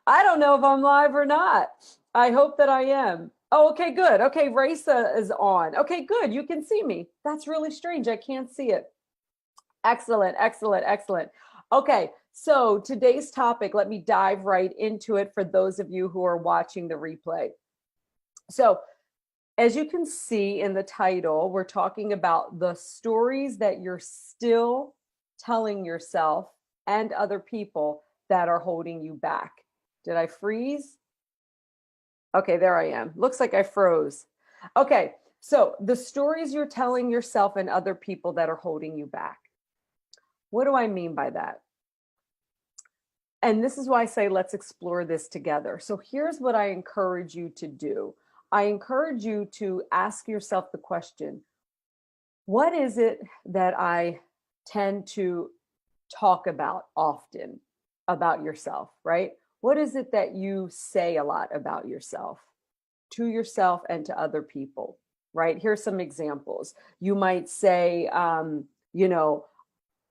I don't know if I'm live or not. I hope that I am. Oh, okay, good. Okay, Raisa is on. Okay, good. You can see me. That's really strange. I can't see it. Excellent, excellent, excellent. Okay, so today's topic, let me dive right into it for those of you who are watching the replay. So, as you can see in the title, we're talking about the stories that you're still telling yourself and other people that are holding you back. Did I freeze? Okay, there I am. Looks like I froze. Okay, so the stories you're telling yourself and other people that are holding you back. What do I mean by that? And this is why I say let's explore this together. So here's what I encourage you to do. I encourage you to ask yourself the question, what is it that I tend to talk about often about yourself, right? What is it that you say a lot about yourself to yourself and to other people, right? Here's some examples. You might say, you know,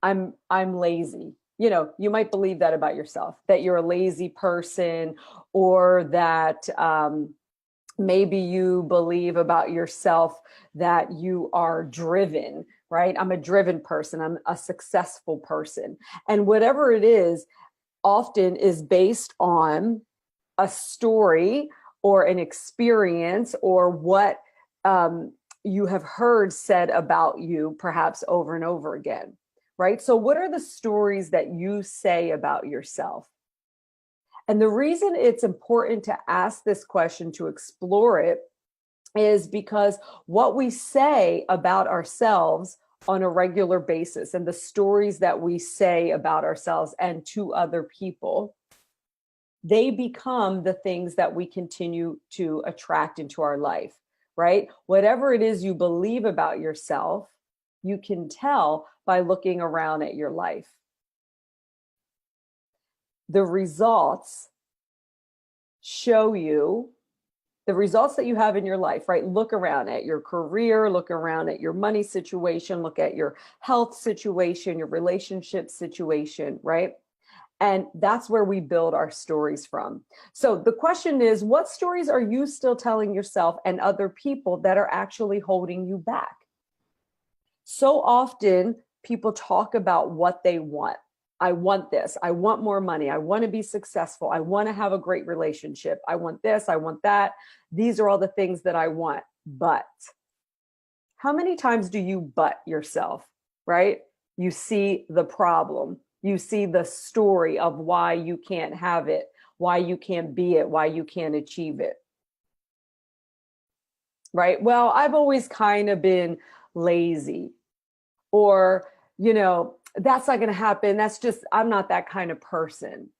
I'm lazy. You know, you might believe that about yourself, that you're a lazy person, or that maybe you believe about yourself that you are driven, right? I'm a driven person. I'm a successful person. And whatever it is, often is based on a story or an experience or what you have heard said about you, perhaps over and over again, right? So, what are the stories that you say about yourself? And the reason it's important to ask this question, to explore it, is because what we say about ourselves on a regular basis and the stories that we say about ourselves and to other people, they become the things that we continue to attract into our life, right? Whatever it is you believe about yourself, you can tell by looking around at your life. The results show you the results that you have in your life, right? Look around at your career, look around at your money situation, look at your health situation, your relationship situation, right? And that's where we build our stories from. So the question is, what stories are you still telling yourself and other people that are actually holding you back? So often people talk about what they want. I want this. I want more money. I want to be successful. I want to have a great relationship. I want this. I want that. These are all the things that I want. But how many times do you but yourself, right? You see the problem. You see the story of why you can't have it, why you can't be it, why you can't achieve it. Right? Well, I've always kind of been lazy, or, that's not going to happen. That's just, I'm not that kind of person.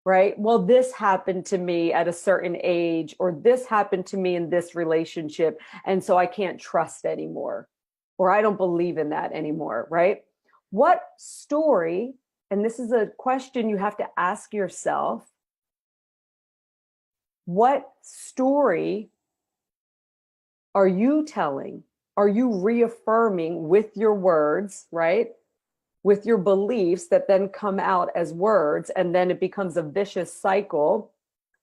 Right? Well, this happened to me at a certain age, or this happened to me in this relationship. And so I can't trust anymore, or I don't believe in that anymore. Right? What story, and this is a question you have to ask yourself, what story are you telling? Are you reaffirming with your words, right? With your beliefs that then come out as words, and then it becomes a vicious cycle.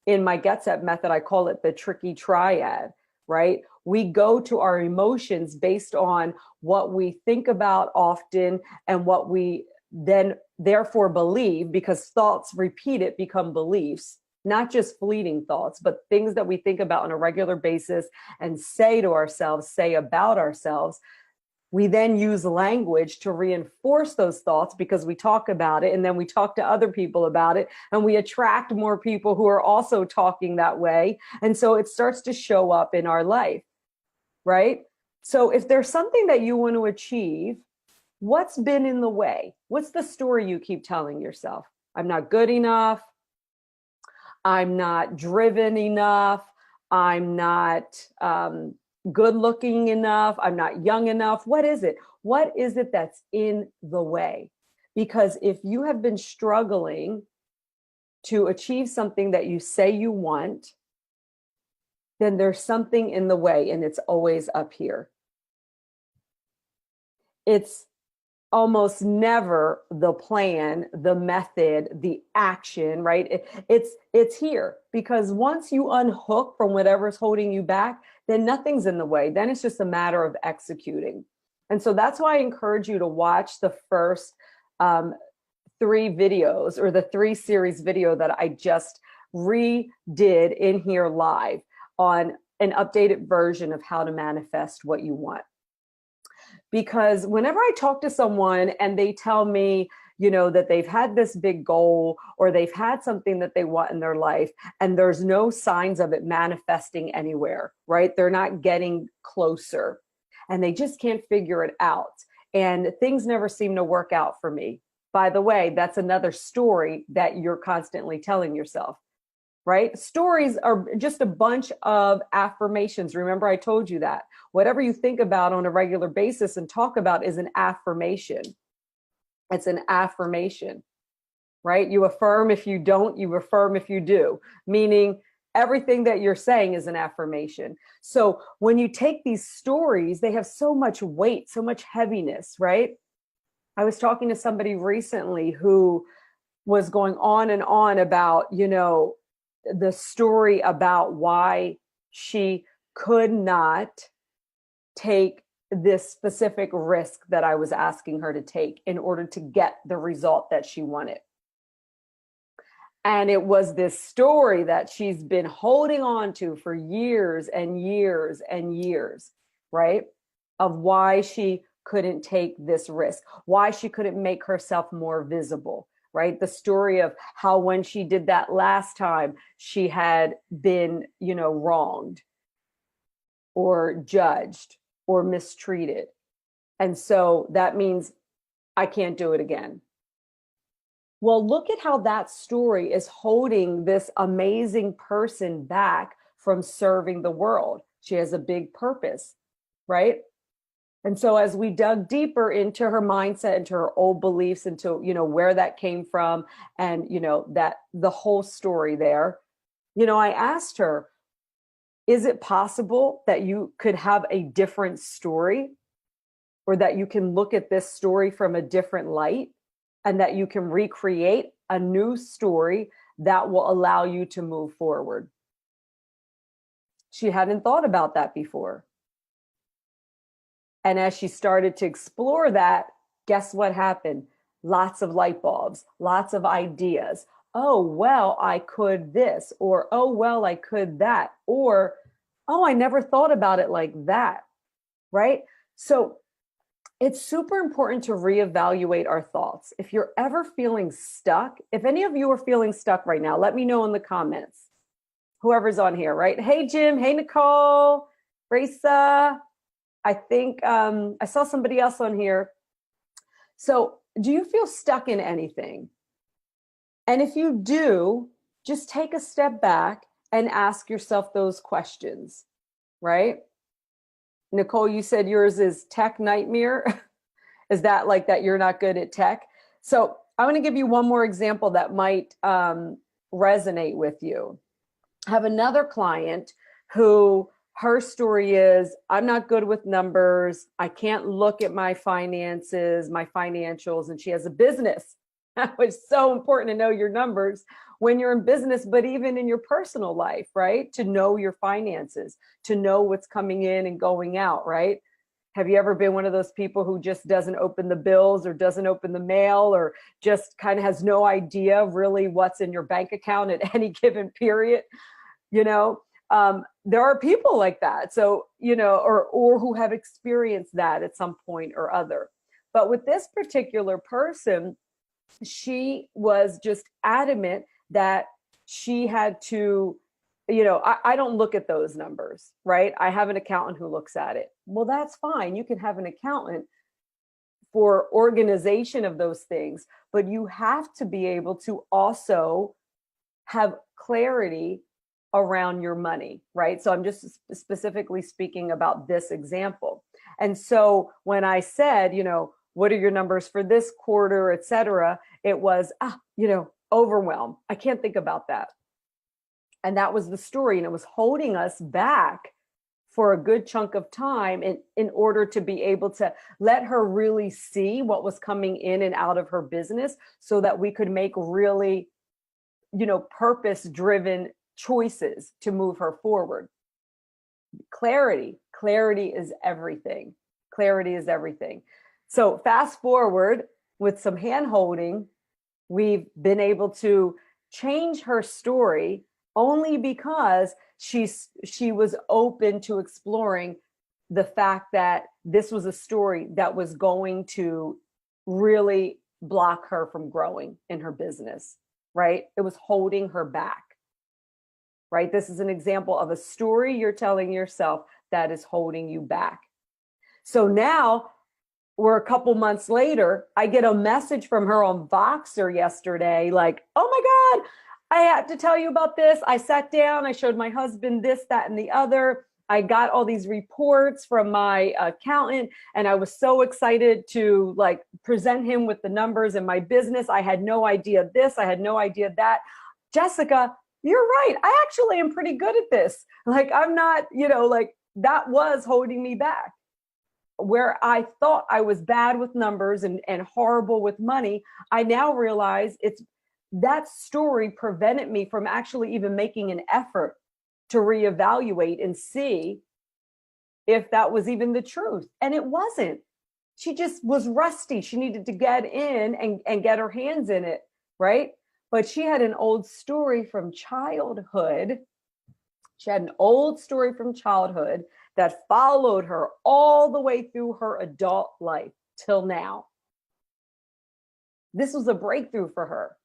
In my Get Set method, I call it the tricky triad, right? We go to our emotions based on what we think about often and what we then therefore believe, because thoughts repeated become beliefs, not just fleeting thoughts, but things that we think about on a regular basis and say to ourselves, say about ourselves. We then use language to reinforce those thoughts because we talk about it, and then we talk to other people about it, and we attract more people who are also talking that way. And so it starts to show up in our life, right? So if there's something that you want to achieve, what's been in the way? What's the story you keep telling yourself? I'm not good enough. I'm not driven enough. I'm not good looking enough. I'm not young enough. What is it? What is it that's in the way? Because if you have been struggling to achieve something that you say you want, then there's something in the way, and it's always up here. It's almost never the plan, the method, the action, right? It's here, because once you unhook from whatever's holding you back, then nothing's in the way. Then it's just a matter of executing. And so that's why I encourage you to watch the first 3 videos, or the 3 series video that I just redid in here live on an updated version of how to manifest what you want. Because whenever I talk to someone and they tell me, that they've had this big goal, or they've had something that they want in their life, and there's no signs of it manifesting anywhere, right? They're not getting closer, and they just can't figure it out. And things never seem to work out for me. By the way, that's another story that you're constantly telling yourself, right? Stories are just a bunch of affirmations. Remember, I told you that. Whatever you think about on a regular basis and talk about is an affirmation. It's an affirmation, right? You affirm if you don't, you affirm if you do, meaning everything that you're saying is an affirmation. So when you take these stories, they have so much weight, so much heaviness, right? I was talking to somebody recently who was going on and on about, the story about why she could not take this specific risk that I was asking her to take in order to get the result that she wanted. And it was this story that she's been holding on to for years and years and years, right? Of why she couldn't take this risk, why she couldn't make herself more visible, right? The story of how when she did that last time, she had been, wronged or judged or mistreated. And so that means I can't do it again. Well, look at how that story is holding this amazing person back from serving the world. She has a big purpose, right? And so as we dug deeper into her mindset, into her old beliefs, into, where that came from, and, that the whole story there, I asked her, is it possible that you could have a different story, or that you can look at this story from a different light, and that you can recreate a new story that will allow you to move forward? She hadn't thought about that before. And as she started to explore that, guess what happened? Lots of light bulbs, lots of ideas. Oh, well, I could this, or, oh, well, I could that, or, oh, I never thought about it like that, right? So it's super important to reevaluate our thoughts. If you're ever feeling stuck, if any of you are feeling stuck right now, let me know in the comments. Whoever's on here, right? Hey, Jim. Hey, Nicole. Raisa. I think I saw somebody else on here. So do you feel stuck in anything? And if you do, just take a step back and ask yourself those questions, right? Nicole, you said yours is tech nightmare. Is that like that you're not good at tech? So I'm going to give you one more example that might resonate with you. I have another client who, her story is, I'm not good with numbers. I can't look at my finances, my financials, and she has a business. It's so important to know your numbers when you're in business, but even in your personal life, right? To know your finances, to know what's coming in and going out, right? Have you ever been one of those people who just doesn't open the bills, or doesn't open the mail, or just kind of has no idea really what's in your bank account at any given period? There are people like that. So, or who have experienced that at some point or other. But with this particular person, she was just adamant that she had to, I don't look at those numbers, right? I have an accountant who looks at it. Well, that's fine. You can have an accountant for organization of those things, but you have to be able to also have clarity around your money, right? So I'm just specifically speaking about this example. And so when I said, what are your numbers for this quarter, et cetera, it was, overwhelm. I can't think about that. And that was the story. And it was holding us back for a good chunk of time in order to be able to let her really see what was coming in and out of her business so that we could make really, purpose-driven choices to move her forward. Clarity is everything. Clarity is everything. So fast forward with some hand holding, we've been able to change her story only because she was open to exploring the fact that this was a story that was going to really block her from growing in her business, right? It was holding her back, right? This is an example of a story you're telling yourself that is holding you back. So now we're a couple months later, I get a message from her on Voxer yesterday, like, oh my God, I had to tell you about this. I sat down, I showed my husband this, that, and the other. I got all these reports from my accountant, and I was so excited to present him with the numbers in my business. I had no idea this, I had no idea that. Jessica, you're right. I actually am pretty good at this. I'm not, that was holding me back. Where I thought I was bad with numbers and horrible with money, I now realize that story prevented me from actually even making an effort to reevaluate and see if that was even the truth. And it wasn't. She just was rusty. She needed to get in and get her hands in it, right? But she had an old story from childhood. She had an old story from childhood that followed her all the way through her adult life till now. This was a breakthrough for her.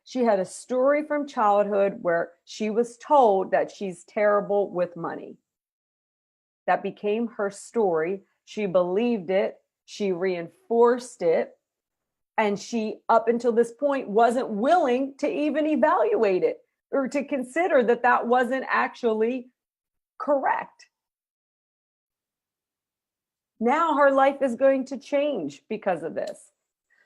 She had a story from childhood where she was told that she's terrible with money. That became her story. She believed it. She reinforced it. And she, up until this point, wasn't willing to even evaluate it or to consider that that wasn't actually correct. Now her life is going to change because of this.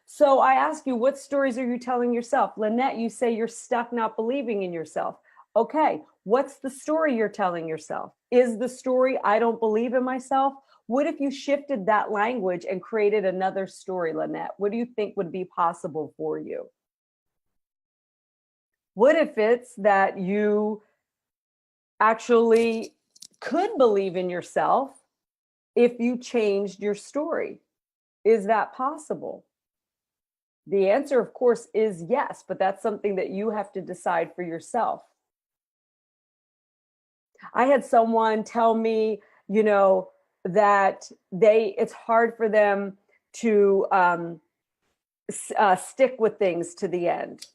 So I ask you, what stories are you telling yourself? Lynette, you say you're stuck not believing in yourself. Okay, what's the story you're telling yourself? Is the story, I don't believe in myself? What if you shifted that language and created another story, Lynette? What do you think would be possible for you? What if it's that you actually could believe in yourself if you changed your story? Is that possible? The answer, of course, is yes, but that's something that you have to decide for yourself. I had someone tell me, that it's hard for them to stick with things to the end,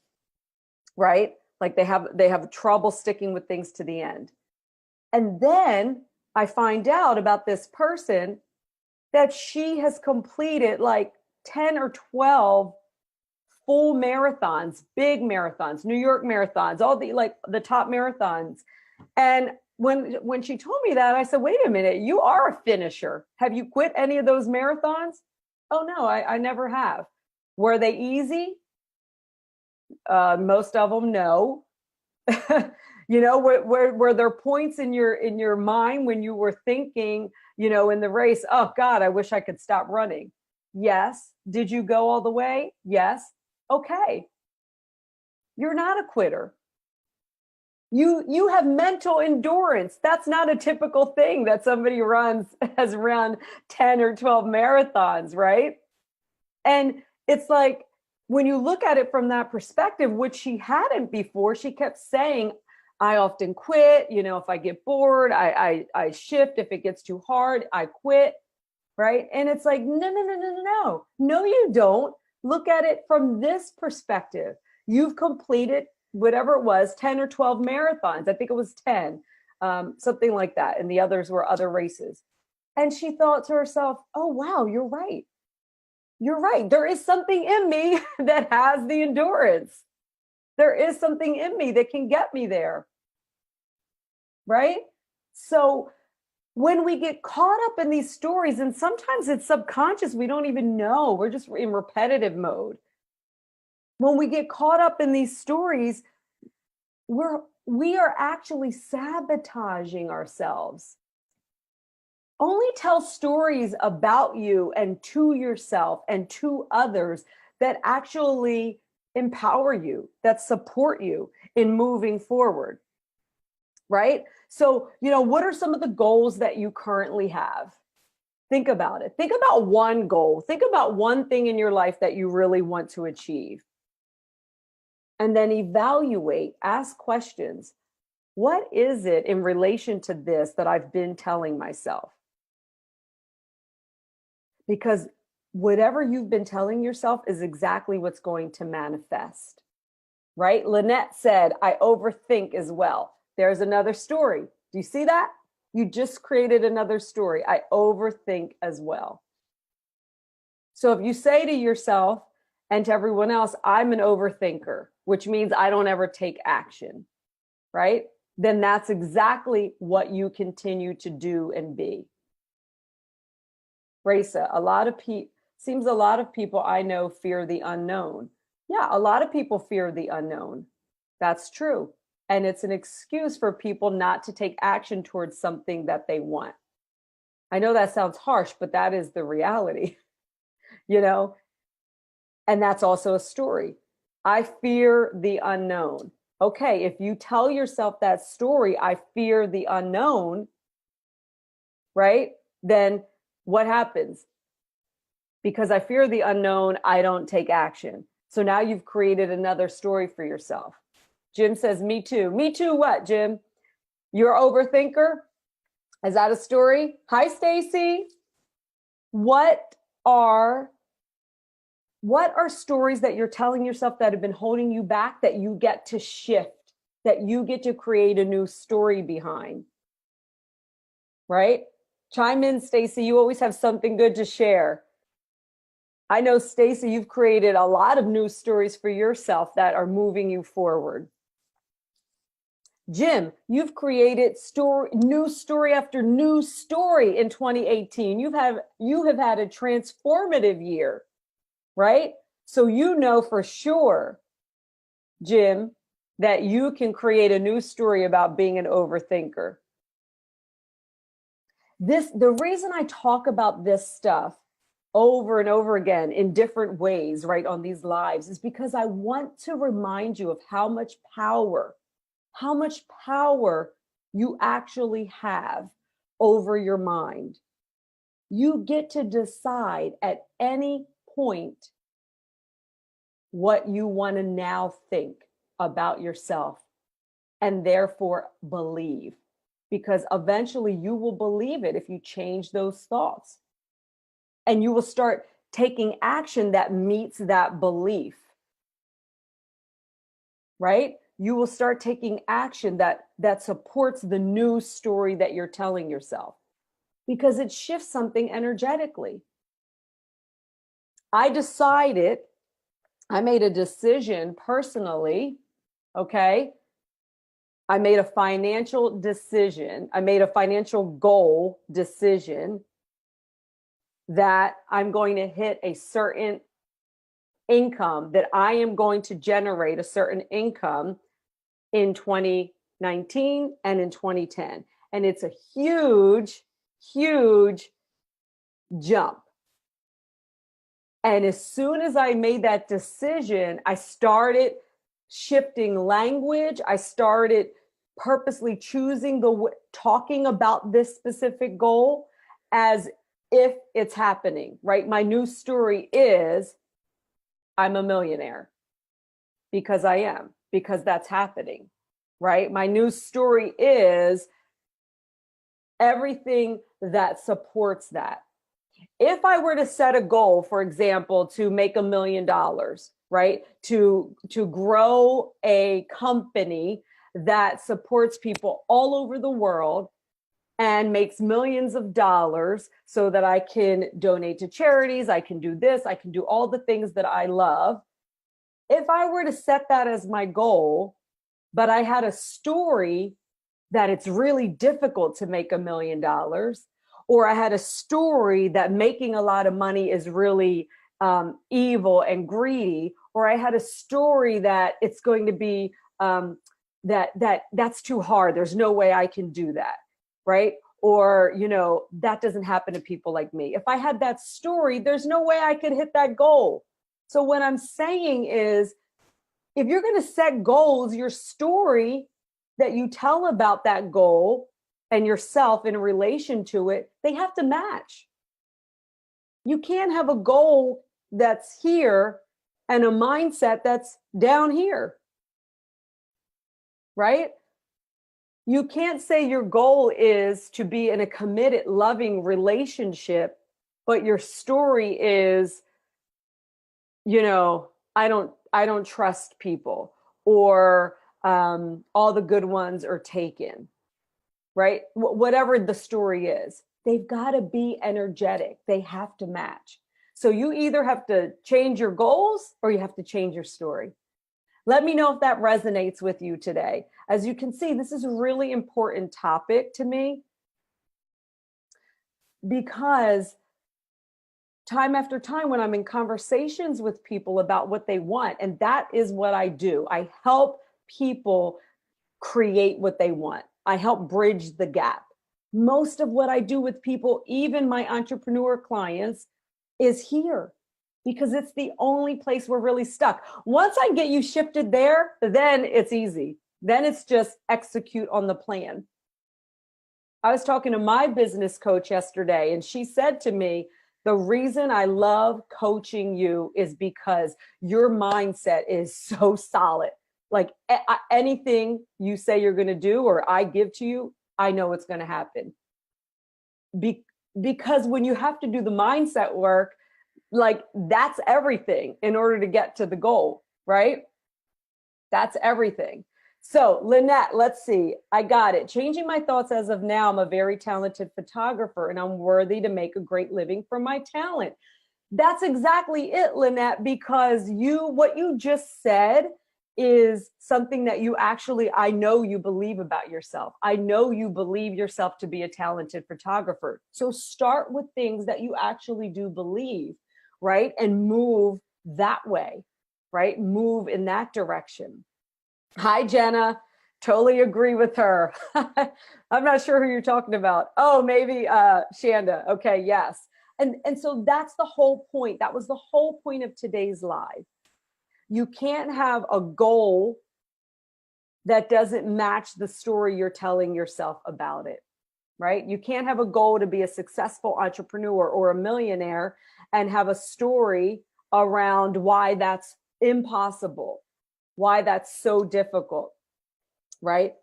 right? Like they have trouble sticking with things to the end. And then I find out about this person that she has completed 10 or 12 full marathons, big marathons, New York marathons, all the top marathons. And when she told me that, I said, wait a minute, you are a finisher. Have you quit any of those marathons? Oh no, I never have. Were they easy? Most of them, no. Were there points in your mind when you were thinking, in the race, oh God, I wish I could stop running? Yes. Did you go all the way? Yes. Okay. You're not a quitter. You have mental endurance. That's not a typical thing that somebody has run 10 or 12 marathons, right? And it's like, when you look at it from that perspective, which she hadn't before, she kept saying, I often quit. If I get bored, I shift. If it gets too hard, I quit, right? And it's like, no, you don't. Look at it from this perspective. You've completed whatever it was, 10 or 12 marathons. I think it was 10, something like that. And the others were other races. And she thought to herself, oh, wow, you're right. You're right. There is something in me that has the endurance. There is something in me that can get me there. Right? So when we get caught up in these stories, and sometimes it's subconscious, we don't even know, we're just in repetitive mode. When we get caught up in these stories, we are actually sabotaging ourselves. Only tell stories about you and to yourself and to others that actually empower you, that support you in moving forward, right? So, what are some of the goals that you currently have? Think about it. Think about one goal. Think about one thing in your life that you really want to achieve. And then evaluate, ask questions. What is it in relation to this that I've been telling myself? Because whatever you've been telling yourself is exactly what's going to manifest, right? Lynette said, I overthink as well. There's another story. Do you see that? You just created another story. I overthink as well. So if you say to yourself and to everyone else, I'm an overthinker, which means I don't ever take action, right? Then that's exactly what you continue to do and be. Raisa, seems a lot of people I know fear the unknown. Yeah, a lot of people fear the unknown. That's true. And it's an excuse for people not to take action towards something that they want. I know that sounds harsh, but that is the reality, And that's also a story. I fear the unknown. Okay, if you tell yourself that story, I fear the unknown, right? Then what happens? Because I fear the unknown, I don't take action. So now you've created another story for yourself. Jim says, me too. Me too what, Jim? You're an overthinker? Is that a story? Hi, Stacy. What are stories that you're telling yourself that have been holding you back that you get to shift, that you get to create a new story behind? Right? Chime in, Stacy. You always have something good to share. I know, Stacy, you've created a lot of new stories for yourself that are moving you forward. Jim, you've created new story after new story in 2018. You have had a transformative year, right? So for sure, Jim, that you can create a new story about being an overthinker. The reason I talk about this stuff over and over again in different ways, right, on these lives is because I want to remind you of how much power you actually have over your mind. You get to decide at any point what you want to now think about yourself and therefore believe, because eventually you will believe it if you change those thoughts. And you will start taking action that meets that belief, right? You will start taking action that supports the new story that you're telling yourself, because it shifts something energetically. I made a decision personally, okay? I made a financial decision. I made a financial goal decision that I'm going to hit a certain income, that I am going to generate a certain income in 2019 and in 2010. And it's a huge, huge jump. And as soon as I made that decision, I started shifting language. I started purposely talking about this specific goal as if it's happening, right? My new story is I'm a millionaire because I am, because that's happening, right? My new story is everything that supports that. If I were to set a goal, for example, to make $1 million, right? To grow a company that supports people all over the world and makes millions of dollars so that I can donate to charities, I can do this, I can do all the things that I love. If I were to set that as my goal, but I had a story that it's really difficult to make $1 million, or I had a story that making a lot of money is really evil and greedy, or I had a story that it's going to be that's too hard, there's no way I can do that, right? or, that doesn't happen to people like me. If I had that story, there's no way I could hit that goal. So what I'm saying is, if you're going to set goals, your story that you tell about that goal and yourself in relation to it, they have to match. You can't have a goal that's here and a mindset that's down here, right? You can't say your goal is to be in a committed, loving relationship, but your story is, I don't trust people, or all the good ones are taken, right? Whatever the story is, they've got to be energetic. They have to match. So you either have to change your goals or you have to change your story. Let me know if that resonates with you today. As you can see, this is a really important topic to me, because time after time when I'm in conversations with people about what they want, and that is what I do. I help people create what they want. I help bridge the gap. Most of what I do with people, even my entrepreneur clients, is here, because it's the only place we're really stuck. Once I get you shifted there, then it's easy. Then it's just execute on the plan. I was talking to my business coach yesterday, and she said to me, the reason I love coaching you is because your mindset is so solid. Like anything you say you're going to do or I give to you, I know it's going to happen. Because when you have to do the mindset work, like that's everything in order to get to the goal, right? That's everything. So Lynette, let's see. I got it. Changing my thoughts as of now. I'm a very talented photographer and I'm worthy to make a great living from my talent. That's exactly it, Lynette, because what you just said is something that I know you believe about yourself. I know you believe yourself to be a talented photographer. So start with things that you actually do believe, right? And move that way, right? Move in that direction. Hi, Jenna. Totally agree with her. I'm not sure who you're talking about. Oh, maybe Shanda. Okay, yes. And so that's the whole point. That was the whole point of today's live. You can't have a goal that doesn't match the story you're telling yourself about it, right? You can't have a goal to be a successful entrepreneur or a millionaire and have a story around why that's impossible, why that's so difficult, right?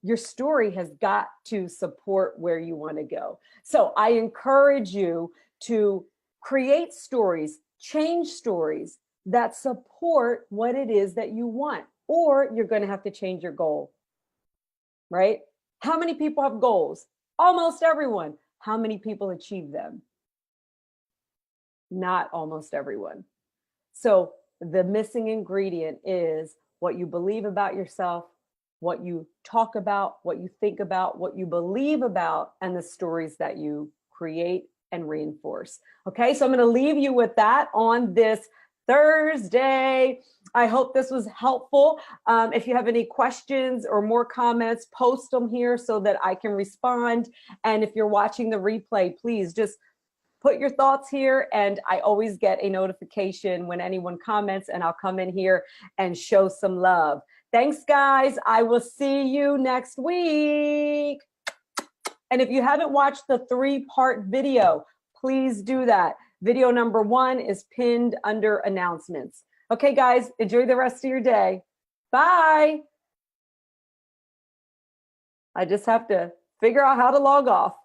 Your story has got to support where you want to go. So I encourage you to create stories, change stories that support what it is that you want, or you're going to have to change your goal, right? How many people have goals? Almost everyone. How many people achieve them? Not almost everyone. So the missing ingredient is what you believe about yourself, what you talk about, what you think about, what you believe about, and the stories that you create and reinforce. Okay, so I'm going to leave you with that on this Thursday. I hope this was helpful. If you have any questions or more comments, post them here so that I can respond. And if you're watching the replay, please just put your thoughts here, and I always get a notification when anyone comments, and I'll come in here and show some love. Thanks, guys. I will see you next week. And if you haven't watched the 3-part video, please do that. Video number 1 is pinned under announcements. Okay, guys, enjoy the rest of your day. Bye. I just have to figure out how to log off.